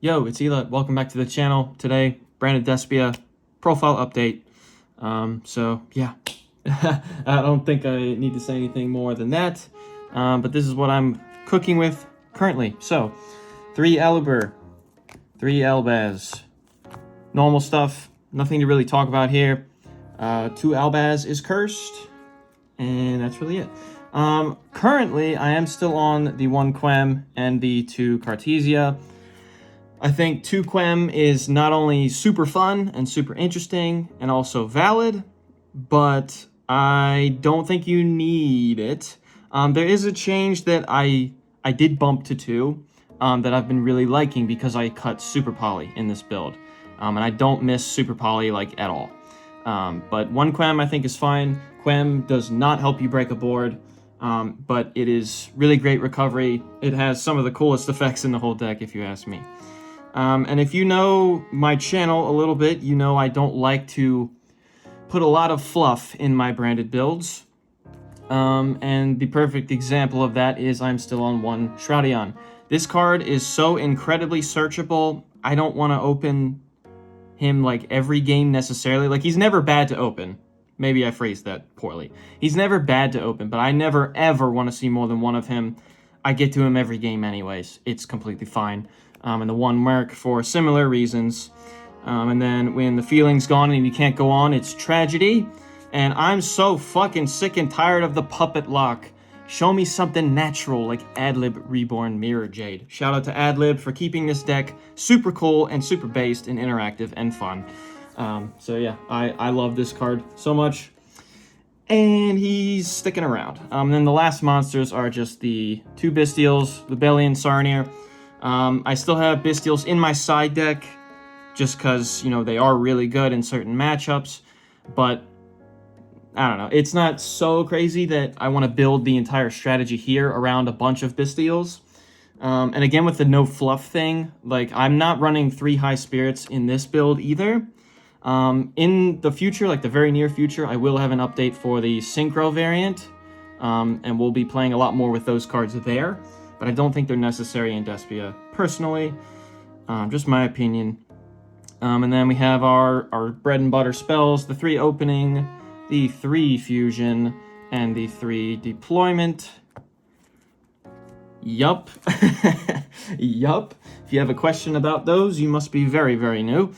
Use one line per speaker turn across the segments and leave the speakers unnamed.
Yo, it's Elut. Welcome back to the channel. Today, branded Despia profile update. So yeah, I don't think I need to say anything more than that. But this is what I'm cooking with currently. So, 3 Aluber, 3 Albaz, normal stuff. Nothing to really talk about here. 2 Albaz is cursed, and that's really it. Currently, I am still on the 1 Quem and the 2 Cartesia. I think 2 Quem is not only super fun and super interesting and also valid, but I don't think you need it. There is a change that I did bump to 2 that I've been really liking because I cut Super Poly in this build. And I don't miss Super Poly like at all. But 1 Quem I think is fine. Quem does not help you break a board, but it is really great recovery. It has some of the coolest effects in the whole deck if you ask me. And if you know my channel a little bit, you know I don't like to put a lot of fluff in my branded builds. And the perfect example of that is I'm still on 1 Shroudion. This card is so incredibly searchable, I don't want to open him like every game necessarily. Like, he's never bad to open. Maybe I phrased that poorly. He's never bad to open, but I never ever want to see more than 1 of him. I get to him every game anyways. It's completely fine. And the 1 Merc for similar reasons. And then when the feeling's gone and you can't go on, it's tragedy. And I'm so fucking sick and tired of the puppet lock. Show me something natural like Adlib Reborn Mirror Jade. Shout out to Adlib for keeping this deck super cool and super based and interactive and fun. So yeah, I love this card so much. And he's sticking around. And then the last monsters are just the 2 Bystials, the Bellion Sarnier. I still have Bystials in my side deck, just because, you know, they are really good in certain matchups, but I don't know. It's not so crazy that I want to build the entire strategy here around a bunch of Bystials. And again, with the no fluff thing, like, I'm not running 3 High Spirits in this build either. In the future, like the very near future, I will have an update for the Synchro variant, and we'll be playing a lot more with those cards there. But I don't think they're necessary in Despia, personally. Just my opinion. And then we have our bread and butter spells, the 3 opening, the 3 fusion, and the 3 deployment. Yup. Yup. If you have a question about those, you must be very, very new.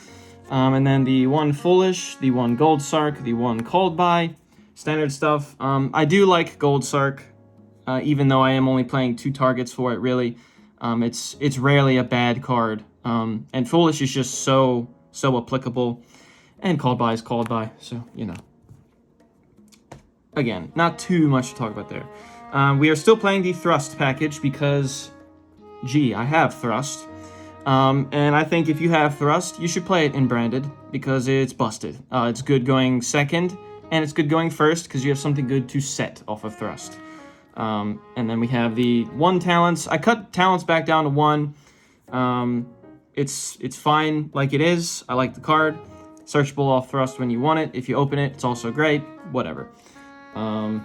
And then the 1 Foolish, the 1 Gold Sark, the 1 Cold Buy, standard stuff. I do like Gold Sark. Even though I am only playing 2 targets for it, really. It's rarely a bad card. And Foolish is just so applicable. And Called By is Called By, so, you know. Again, not too much to talk about there. We are still playing the Thrust package because, gee, I have Thrust. And I think if you have Thrust, you should play it in Branded because it's busted. It's good going second, and it's good going first because you have something good to set off of Thrust. And then we have the 1 talents. I cut talents back down to 1. It's fine like it is. I like the card. Searchable off Thrust when you want it. If you open it, it's also great. Whatever. And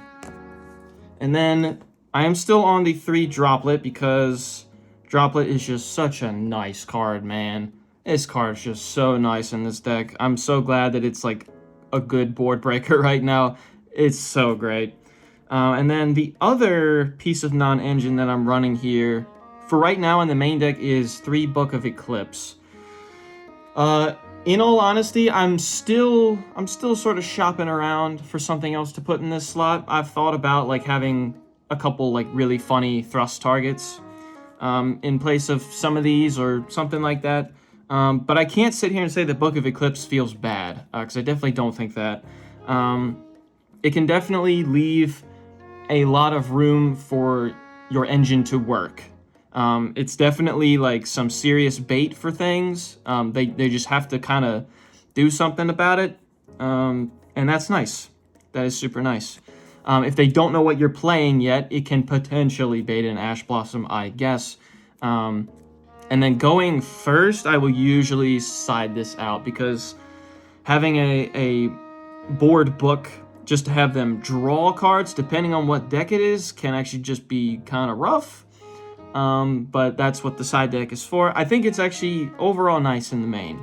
then I am still on the 3 Droplet because Droplet is just such a nice card, man. This card is just so nice in this deck. I'm so glad that it's like a good board breaker right now. It's so great. And then the other piece of non-engine that I'm running here, for right now in the main deck, is 3 Book of Eclipse. In all honesty, I'm still sort of shopping around for something else to put in this slot. I've thought about like having a couple like really funny Thrust targets in place of some of these or something like that. But I can't sit here and say that Book of Eclipse feels bad, because I definitely don't think that. It can definitely leave a lot of room for your engine to work. It's definitely like some serious bait for things. They just have to kind of do something about it. And that's nice. That is super nice. If they don't know what you're playing yet, it can potentially bait an Ash Blossom, I guess. And then going first, I will usually side this out because having a board book just to have them draw cards, depending on what deck it is, can actually just be kind of rough. but that's what the side deck is for. I think it's actually overall nice in the main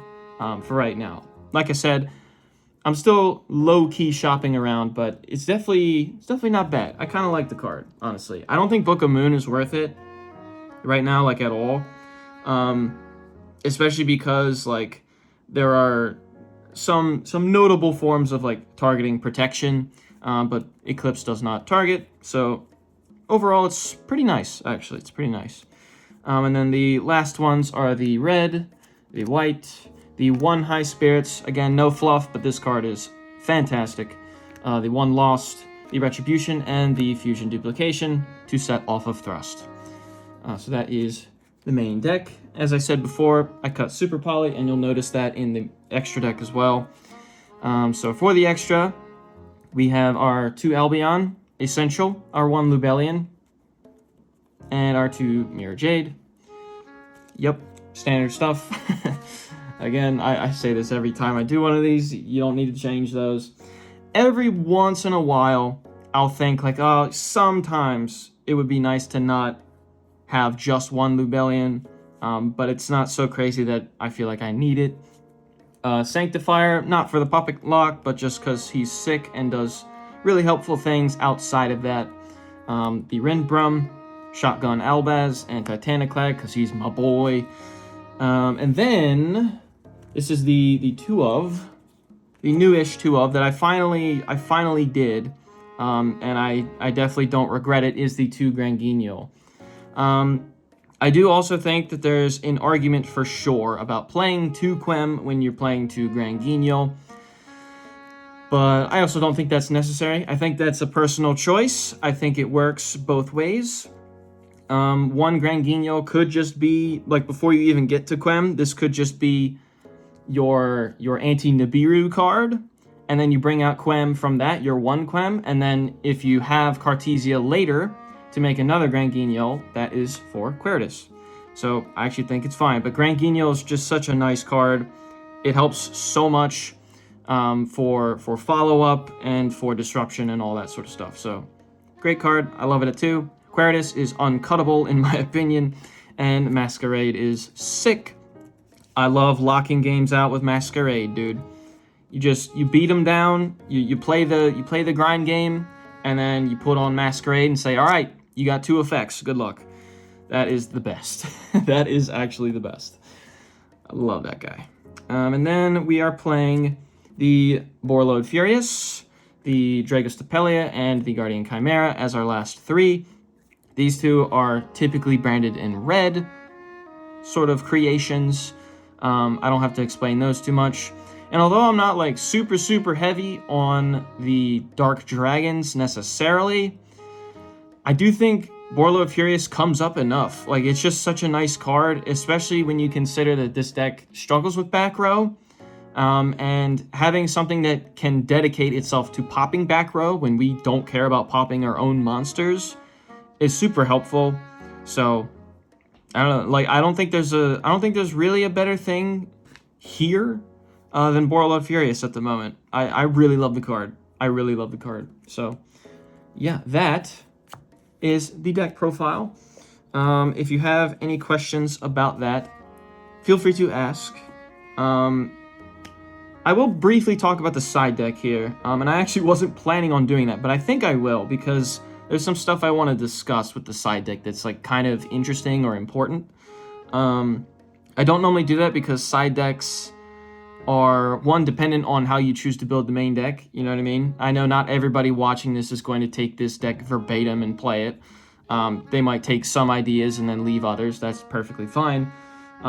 for right now. Like I said, I'm still low-key shopping around, but it's definitely not bad. I kind of like the card, honestly. I don't think Book of Moon is worth it right now, like, at all. Especially because, like, there are some notable forms of, like, targeting protection, but Eclipse does not target, so overall it's pretty nice, actually. It's pretty nice. And then the last ones are the red, the white, the one High Spirits. Again, no fluff, but this card is fantastic. The one Lost, the Retribution, and the Fusion Duplication to set off of Thrust. So that is the main deck. As I said before, I cut Super Poly, and you'll notice that in the extra deck as well. So for the extra, we have our 2 Albion, Essential, our 1 Lubellion, and our 2 Mirror Jade. Yep, standard stuff. Again, I say this every time I do one of these. You don't need to change those. Every once in a while, I'll think like, oh, sometimes it would be nice to not have just 1 Lubellion, but it's not so crazy that I feel like I need it. Sanctifier, not for the puppet lock, but just because he's sick and does really helpful things outside of that. The Rindbrum, Shotgun Albaz, and Titaniclad, because he's my boy. And then this is the 2 of, the newish 2 of that I finally did, and I definitely don't regret it, is the 2 Granguignol. I do also think that there's an argument for sure about playing 2 Quem when you're playing 2 Granguignol, but I also don't think that's necessary. I think that's a personal choice. I think it works both ways. 1 Granguignol could just be, like, before you even get to Quem, this could just be your anti-Nibiru card, and then you bring out Quem from that, your 1 Quem, and then if you have Cartesia later to make another Granguignol, that is for Quertus. So I actually think it's fine, but Granguignol is just such a nice card. It helps so much for follow-up and for disruption and all that sort of stuff. So great card. I love it at 2. Quertus is uncuttable in my opinion, and Masquerade is sick. I love locking games out with Masquerade, dude. You beat them down, you play the grind game, and then you put on Masquerade and say, all right, you got 2 effects, good luck. That is the best. That is actually the best. I love that guy. And then we are playing the Borlode Furious, the Dragos Tapelia, and the Guardian Chimera as our last 3. These 2 are typically branded in red, sort of creations. I don't have to explain those too much. And although I'm not like super heavy on the Dark Dragons necessarily, I do think Borlode Furious comes up enough. Like, it's just such a nice card, especially when you consider that this deck struggles with back row. And having something that can dedicate itself to popping back row when we don't care about popping our own monsters is super helpful. So I don't know, like, I don't think there's really a better thing here than Borlode Furious at the moment. I really love the card. I really love the card. So yeah, that is the deck profile. If you have any questions about that, feel free to ask. I will briefly talk about the side deck here, and I actually wasn't planning on doing that, but I think I will, because there's some stuff I want to discuss with the side deck that's like kind of interesting or important. I don't normally do that because side decks are, one, dependent on how you choose to build the main deck, you know what I mean? I know not everybody watching this is going to take this deck verbatim and play it. They might take some ideas and then leave others. That's perfectly fine.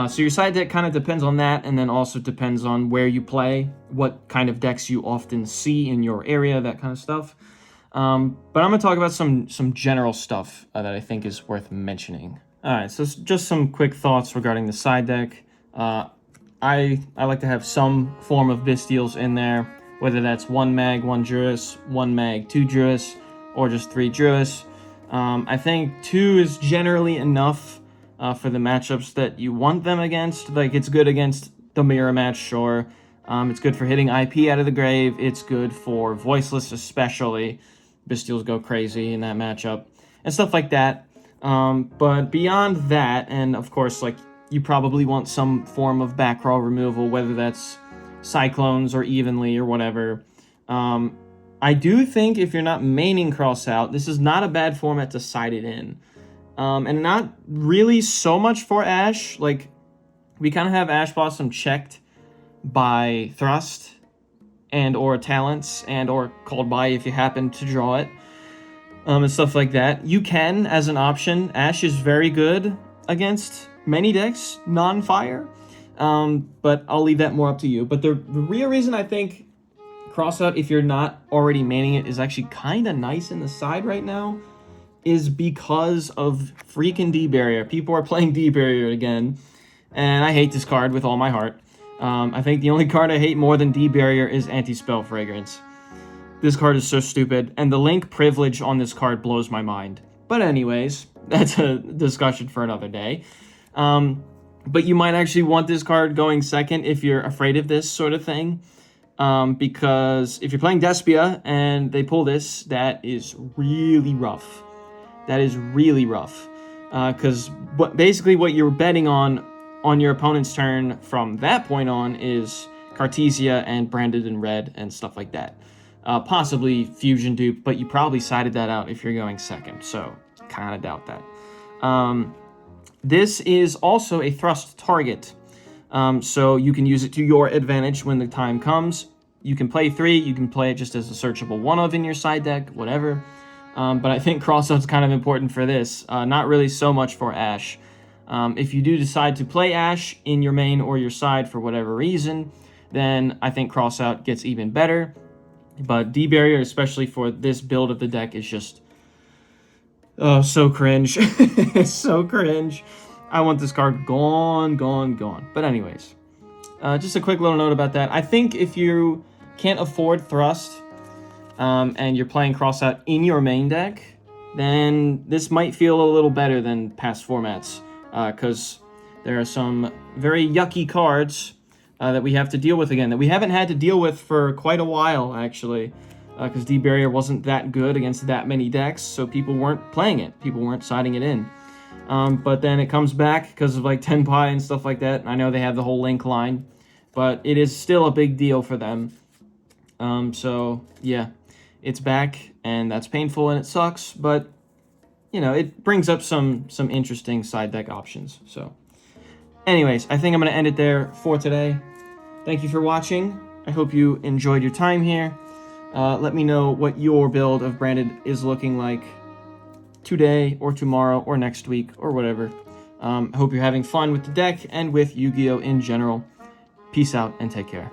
So your side deck kind of depends on that, and then also depends on where you play, what kind of decks you often see in your area, that kind of stuff. But I'm going to talk about some general stuff that I think is worth mentioning. Alright, so just some quick thoughts regarding the side deck. I like to have some form of Bystials in there, whether that's 1 mag, 1 Juris, 1 mag, 2 Juris, or just 3 Juris. I think 2 is generally enough for the matchups that you want them against. Like, it's good against the mirror match, sure. It's good for hitting IP out of the grave. It's good for Voiceless especially. Bystials go crazy in that matchup. And stuff like that. But beyond that, and of course, like, you probably want some form of back row removal, whether that's cyclones or evenly or whatever. I do think if you're not maining cross out, this is not a bad format to side it in. And not really so much for Ash. Like, we kind of have Ash Blossom checked by thrust and or talents and or called by if you happen to draw it. And stuff like that. You can, as an option, Ash is very good against many decks, non-fire. But I'll leave that more up to you. But the real reason I think Crossout, if you're not already maining it, is actually kind of nice in the side right now, is because of freaking D-Barrier. People are playing D-Barrier again, and I hate this card with all my heart. I think the only card I hate more than D-Barrier is Anti-Spell Fragrance. This card is so stupid, and the link privilege on this card blows my mind. But anyways, that's a discussion for another day. But you might actually want this card going second if you're afraid of this sort of thing. Because if you're playing Despia and they pull this, that is really rough. That is really rough. Because basically what you're betting on your opponent's turn from that point on is Cartesia and Branded in Red and stuff like that. Possibly Fusion Dupe, but you probably sided that out if you're going second, so kind of doubt that. This is also a thrust target, so you can use it to your advantage when the time comes. You can play 3, you can play it just as a searchable 1-of in your side deck, whatever. But I think Crossout's kind of important for this, not really so much for Ash. If you do decide to play Ash in your main or your side for whatever reason, then I think Crossout gets even better. But D-Barrier, especially for this build of the deck, is just... oh, so cringe. It's so cringe. I want this card gone, gone, gone. But anyways, just a quick little note about that. I think if you can't afford Thrust, and you're playing Crossout in your main deck, then this might feel a little better than past formats. Because there are some very yucky cards that we have to deal with again, that we haven't had to deal with for quite a while, actually, because D-Barrier wasn't that good against that many decks, so people weren't playing it. People weren't siding it in. But then it comes back because of, like, Tenpai and stuff like that. I know they have the whole Link line, but it is still a big deal for them. So, yeah, it's back, and that's painful, and it sucks, but, you know, it brings up some interesting side deck options, so... anyways, I think I'm going to end it there for today. Thank you for watching. I hope you enjoyed your time here. Let me know what your build of Branded is looking like today or tomorrow or next week or whatever. I hope you're having fun with the deck and with Yu-Gi-Oh! In general. Peace out and take care.